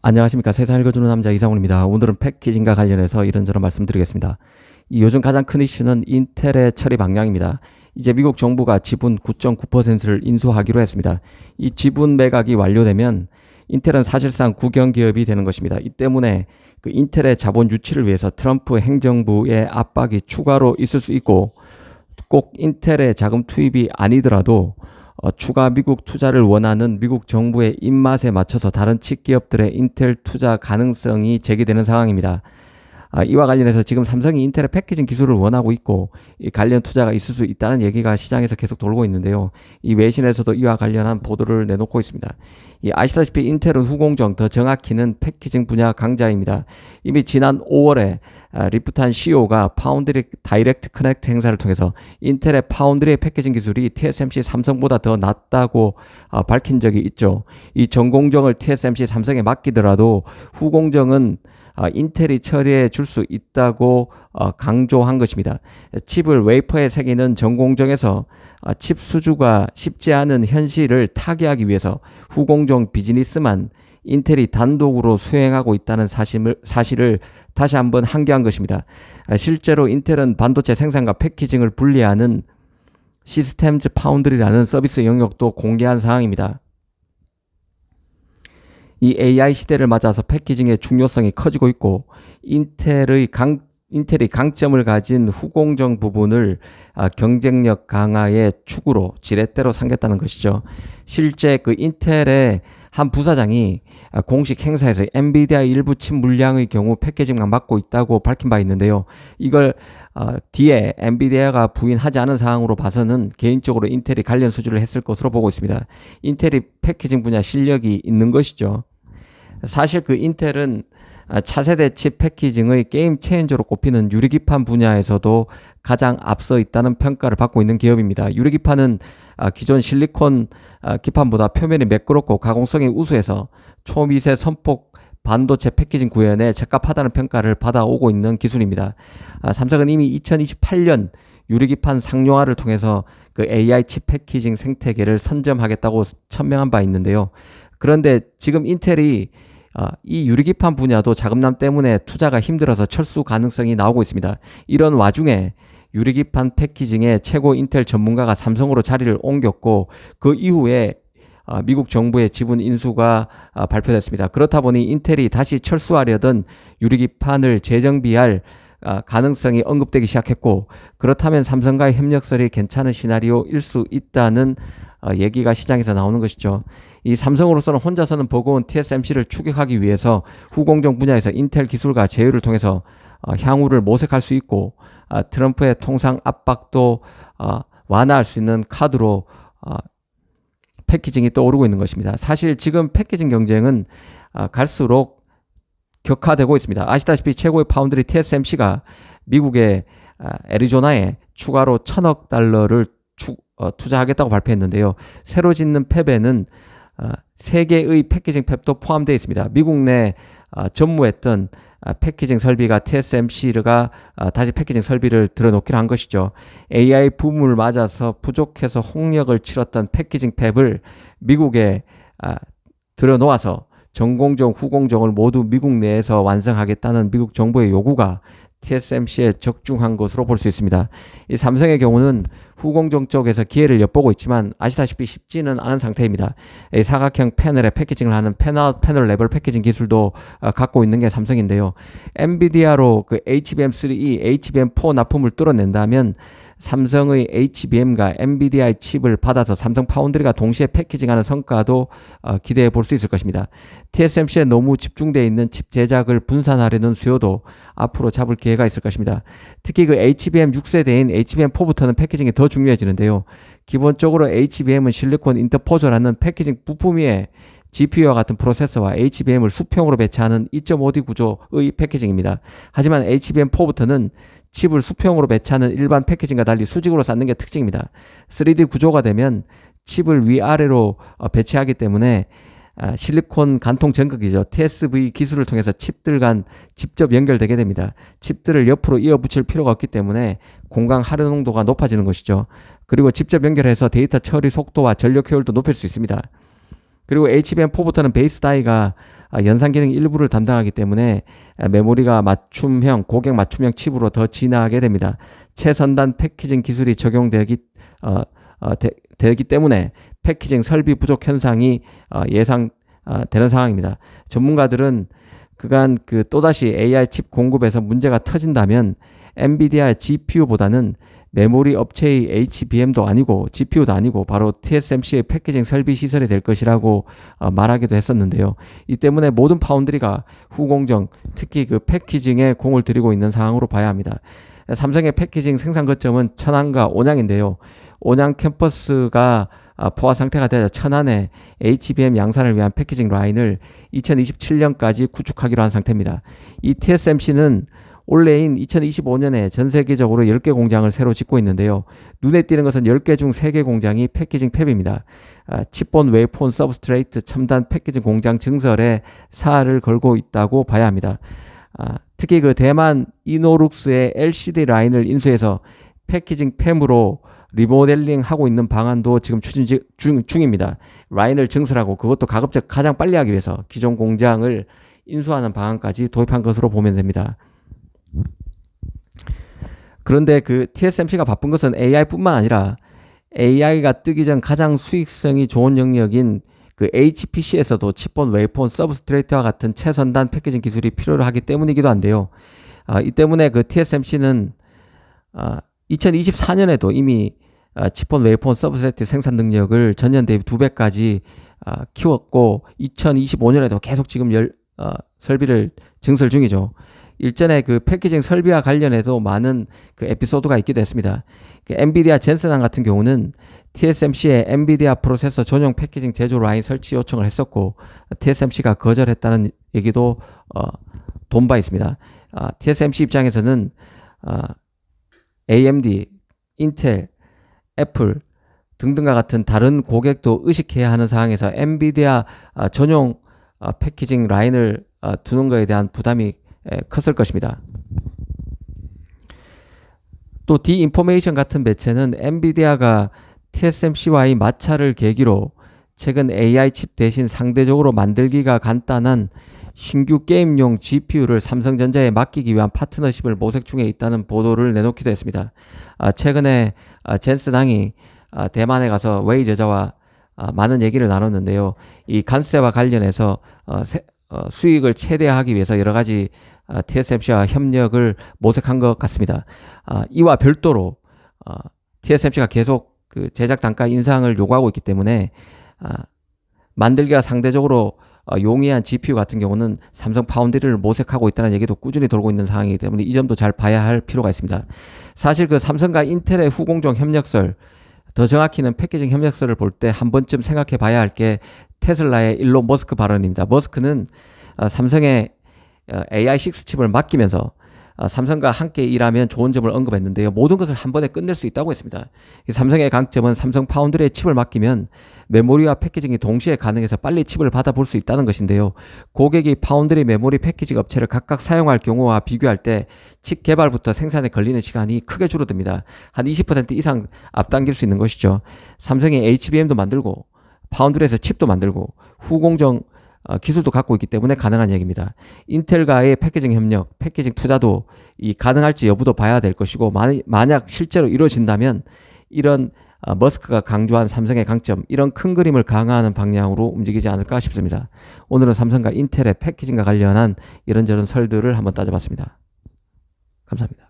안녕하십니까. 세상 읽어주는 남자 이상훈입니다. 오늘은 패키징과 관련해서 이런저런 말씀드리겠습니다. 요즘 가장 큰 이슈는 인텔의 처리 방향입니다. 이제 미국 정부가 지분 9.9%를 인수하기로 했습니다. 이 지분 매각이 완료되면 인텔은 사실상 국영기업이 되는 것입니다. 이 때문에 그 인텔의 자본 유치를 위해서 트럼프 행정부의 압박이 추가로 있을 수 있고, 꼭 인텔의 자금 투입이 아니더라도 추가 미국 투자를 원하는 미국 정부의 입맛에 맞춰서 다른 칩기업들의 인텔 투자 가능성이 제기되는 상황입니다. 이와 관련해서 지금 삼성이 인텔의 패키징 기술을 원하고 있고, 이 관련 투자가 있을 수 있다는 얘기가 시장에서 계속 돌고 있는데요. 이 외신에서도 이와 관련한 보도를 내놓고 있습니다. 아시다시피 인텔은 후공정, 더 정확히는 패키징 분야 강자입니다. 이미 지난 5월에 리프탄 CEO가 파운드리 다이렉트 커넥트 행사를 통해서 인텔의 파운드리의 패키징 기술이 TSMC 삼성보다 더 낫다고 밝힌 적이 있죠. 이 전공정을 TSMC 삼성에 맡기더라도 후공정은 인텔이 처리해 줄 수 있다고 강조한 것입니다. 칩을 웨이퍼에 새기는 전공정에서 칩 수주가 쉽지 않은 현실을 타개하기 위해서 후공정 비즈니스만 인텔이 단독으로 수행하고 있다는 사실을 다시 한번 항기한 것입니다. 실제로 인텔은 반도체 생산과 패키징을 분리하는 시스템즈 파운드리라는 서비스 영역도 공개한 상황입니다. 이 AI 시대를 맞아서 패키징의 중요성이 커지고 있고, 인텔이 강점을 가진 후공정 부분을 경쟁력 강화의 축으로 지렛대로 삼겠다는 것이죠. 실제 그 인텔의 한 부사장이 공식 행사에서 엔비디아 일부 칩 물량의 경우 패키징만 맡고 있다고 밝힌 바 있는데요. 이걸 뒤에 엔비디아가 부인하지 않은 사항으로 봐서는 개인적으로 인텔이 관련 수주를 했을 것으로 보고 있습니다. 인텔이 패키징 분야 실력이 있는 것이죠. 사실 그 인텔은 차세대 칩 패키징의 게임 체인저로 꼽히는 유리기판 분야에서도 가장 앞서 있다는 평가를 받고 있는 기업입니다. 유리기판은 기존 실리콘 기판보다 표면이 매끄럽고 가공성이 우수해서 초미세 선폭 반도체 패키징 구현에 적합하다는 평가를 받아오고 있는 기술입니다. 삼성은 이미 2028년 유리기판 상용화를 통해서 그 AI 칩 패키징 생태계를 선점하겠다고 천명한 바 있는데요. 그런데 지금 인텔이 이 유리기판 분야도 자금난 때문에 투자가 힘들어서 철수 가능성이 나오고 있습니다. 이런 와중에 유리기판 패키징의 최고 인텔 전문가가 삼성으로 자리를 옮겼고, 그 이후에 미국 정부의 지분 인수가 발표됐습니다. 그렇다 보니 인텔이 다시 철수하려던 유리기판을 재정비할 가능성이 언급되기 시작했고, 그렇다면 삼성과의 협력설이 괜찮은 시나리오일 수 있다는 얘기가 시장에서 나오는 것이죠. 이 삼성으로서는 혼자서는 버거운 TSMC를 추격하기 위해서 후공정 분야에서 인텔 기술과 제휴를 통해서 향후를 모색할 수 있고, 트럼프의 통상 압박도 완화할 수 있는 카드로 패키징이 떠오르고 있는 것입니다. 사실 지금 패키징 경쟁은 갈수록 격화되고 있습니다. 아시다시피 최고의 파운드리 TSMC가 미국의 애리조나에 추가로 1,000억 달러를 투자하겠다고 발표했는데요. 새로 짓는 팹에는 3개의 패키징 팹도 포함되어 있습니다. 미국 내 전무했던 패키징 설비가 TSMC가 다시 패키징 설비를 들어놓기로 한 것이죠. AI 붐을 맞아서 부족해서 홍역을 치렀던 패키징 팹을 미국에 들여놓아서 전공정, 후공정을 모두 미국 내에서 완성하겠다는 미국 정부의 요구가 TSMC에 적중한 것으로 볼 수 있습니다. 이 삼성의 경우는 후공정 쪽에서 기회를 엿보고 있지만 아시다시피 쉽지는 않은 상태입니다. 이 사각형 패널에 패키징을 하는 패널 레벨 패키징 기술도 갖고 있는 게 삼성인데요. 엔비디아로 그 HBM3E, HBM4 납품을 뚫어낸다면 삼성의 HBM과 엔비디아의 칩을 받아서 삼성 파운드리가 동시에 패키징하는 성과도 기대해 볼 수 있을 것입니다. TSMC에 너무 집중되어 있는 칩 제작을 분산하려는 수요도 앞으로 잡을 기회가 있을 것입니다. 특히 그 HBM 6세대인 HBM4부터는 패키징이 더 중요해지는데요. 기본적으로 HBM은 실리콘 인터포저라는 패키징 부품 위에 GPU와 같은 프로세서와 HBM을 수평으로 배치하는 2.5D 구조의 패키징입니다. 하지만 HBM4부터는 칩을 수평으로 배치하는 일반 패키징과 달리 수직으로 쌓는 게 특징입니다. 3D 구조가 되면 칩을 위아래로 배치하기 때문에 실리콘 간통 전극이죠. TSV 기술을 통해서 칩들 간 직접 연결되게 됩니다. 칩들을 옆으로 이어 붙일 필요가 없기 때문에 공간 활용도가 높아지는 것이죠. 그리고 직접 연결해서 데이터 처리 속도와 전력 효율도 높일 수 있습니다. 그리고 HBM4부터는 베이스 다이가 연산 기능 일부를 담당하기 때문에 메모리가 고객 맞춤형 칩으로 더 진화하게 됩니다. 최선단 패키징 기술이 적용되기 되기 때문에 패키징 설비 부족 현상이 예상되는 상황입니다. 전문가들은 그간 또다시 AI 칩 공급에서 문제가 터진다면 엔비디아 GPU보다는 메모리 업체의 HBM도 아니고 GPU도 아니고 바로 TSMC의 패키징 설비 시설이 될 것이라고 말하기도 했었는데요. 이 때문에 모든 파운드리가 후공정, 특히 패키징에 공을 들이고 있는 상황으로 봐야 합니다. 삼성의 패키징 생산 거점은 천안과 온양인데요. 온양 캠퍼스가 포화 상태가 되자 천안에 HBM 양산을 위한 패키징 라인을 2027년까지 구축하기로 한 상태입니다. 이 TSMC는 올해인 2025년에 전 세계적으로 10개 공장을 새로 짓고 있는데요. 눈에 띄는 것은 10개 중 3개 공장이 패키징 팹입니다. 칩본, 웨이폰, 서브스트레이트 첨단 패키징 공장 증설에 사활을 걸고 있다고 봐야 합니다. 특히 대만 이노룩스의 LCD 라인을 인수해서 패키징 팹으로 리모델링 하고 있는 방안도 지금 추진 중입니다. 라인을 증설하고 그것도 가급적 가장 빨리 하기 위해서 기존 공장을 인수하는 방안까지 도입한 것으로 보면 됩니다. 그런데 TSMC가 바쁜 것은 AI뿐만 아니라 AI가 뜨기 전 가장 수익성이 좋은 영역인 HPC에서도 칩본, 웨이폰, 서브스트레이트와 같은 최선단 패키징 기술이 필요로 하기 때문이기도 한데요. 이 때문에 TSMC는 2024년에도 이미 칩본, 웨이폰, 서브스트레이트 생산 능력을 전년 대비 2배까지 키웠고 2025년에도 계속 지금 설비를 증설 중이죠. 일전에 패키징 설비와 관련해서 많은 에피소드가 있기도 했습니다. 엔비디아 젠슨항 같은 경우는 TSMC의 엔비디아 프로세서 전용 패키징 제조 라인 설치 요청을 했었고 TSMC가 거절했다는 얘기도 돈 바 있습니다. TSMC 입장에서는 AMD, 인텔, 애플 등등과 같은 다른 고객도 의식해야 하는 상황에서 엔비디아 전용 패키징 라인을 두는 것에 대한 부담이 컸을 것입니다. 또 디인포메이션 같은 매체는 엔비디아가 TSMC와의 마찰을 계기로 최근 AI 칩 대신 상대적으로 만들기가 간단한 신규 게임용 GPU를 삼성전자에 맡기기 위한 파트너십을 모색 중에 있다는 보도를 내놓기도 했습니다. 최근에 젠슨항이 대만에 가서 웨이 저자와 많은 얘기를 나눴는데요. 이 관세와 관련해서 수익을 최대화하기 위해서 여러 가지 TSMC와 협력을 모색한 것 같습니다. 이와 별도로 TSMC가 계속 제작 단가 인상을 요구하고 있기 때문에 만들기가 상대적으로 용이한 GPU 같은 경우는 삼성 파운드리를 모색하고 있다는 얘기도 꾸준히 돌고 있는 상황이기 때문에 이 점도 잘 봐야 할 필요가 있습니다. 사실 삼성과 인텔의 후공정 협력설, 더 정확히는 패키징 협력설을 볼 때 한 번쯤 생각해 봐야 할 게 테슬라의 일론 머스크 발언입니다. 머스크는 삼성의 AI6 칩을 맡기면서 삼성과 함께 일하면 좋은 점을 언급했는데요. 모든 것을 한 번에 끝낼 수 있다고 했습니다. 삼성의 강점은 삼성 파운드리에 칩을 맡기면 메모리와 패키징이 동시에 가능해서 빨리 칩을 받아볼 수 있다는 것인데요. 고객이 파운드리 메모리 패키징 업체를 각각 사용할 경우와 비교할 때 칩 개발부터 생산에 걸리는 시간이 크게 줄어듭니다. 한 20% 이상 앞당길 수 있는 것이죠. 삼성이 HBM도 만들고 파운드리에서 칩도 만들고 후공정 기술도 갖고 있기 때문에 가능한 얘기입니다. 인텔과의 패키징 협력, 패키징 투자도 가능할지 여부도 봐야 될 것이고 만약 실제로 이루어진다면 이런 머스크가 강조한 삼성의 강점, 이런 큰 그림을 강화하는 방향으로 움직이지 않을까 싶습니다. 오늘은 삼성과 인텔의 패키징과 관련한 이런저런 설들을 한번 따져봤습니다. 감사합니다.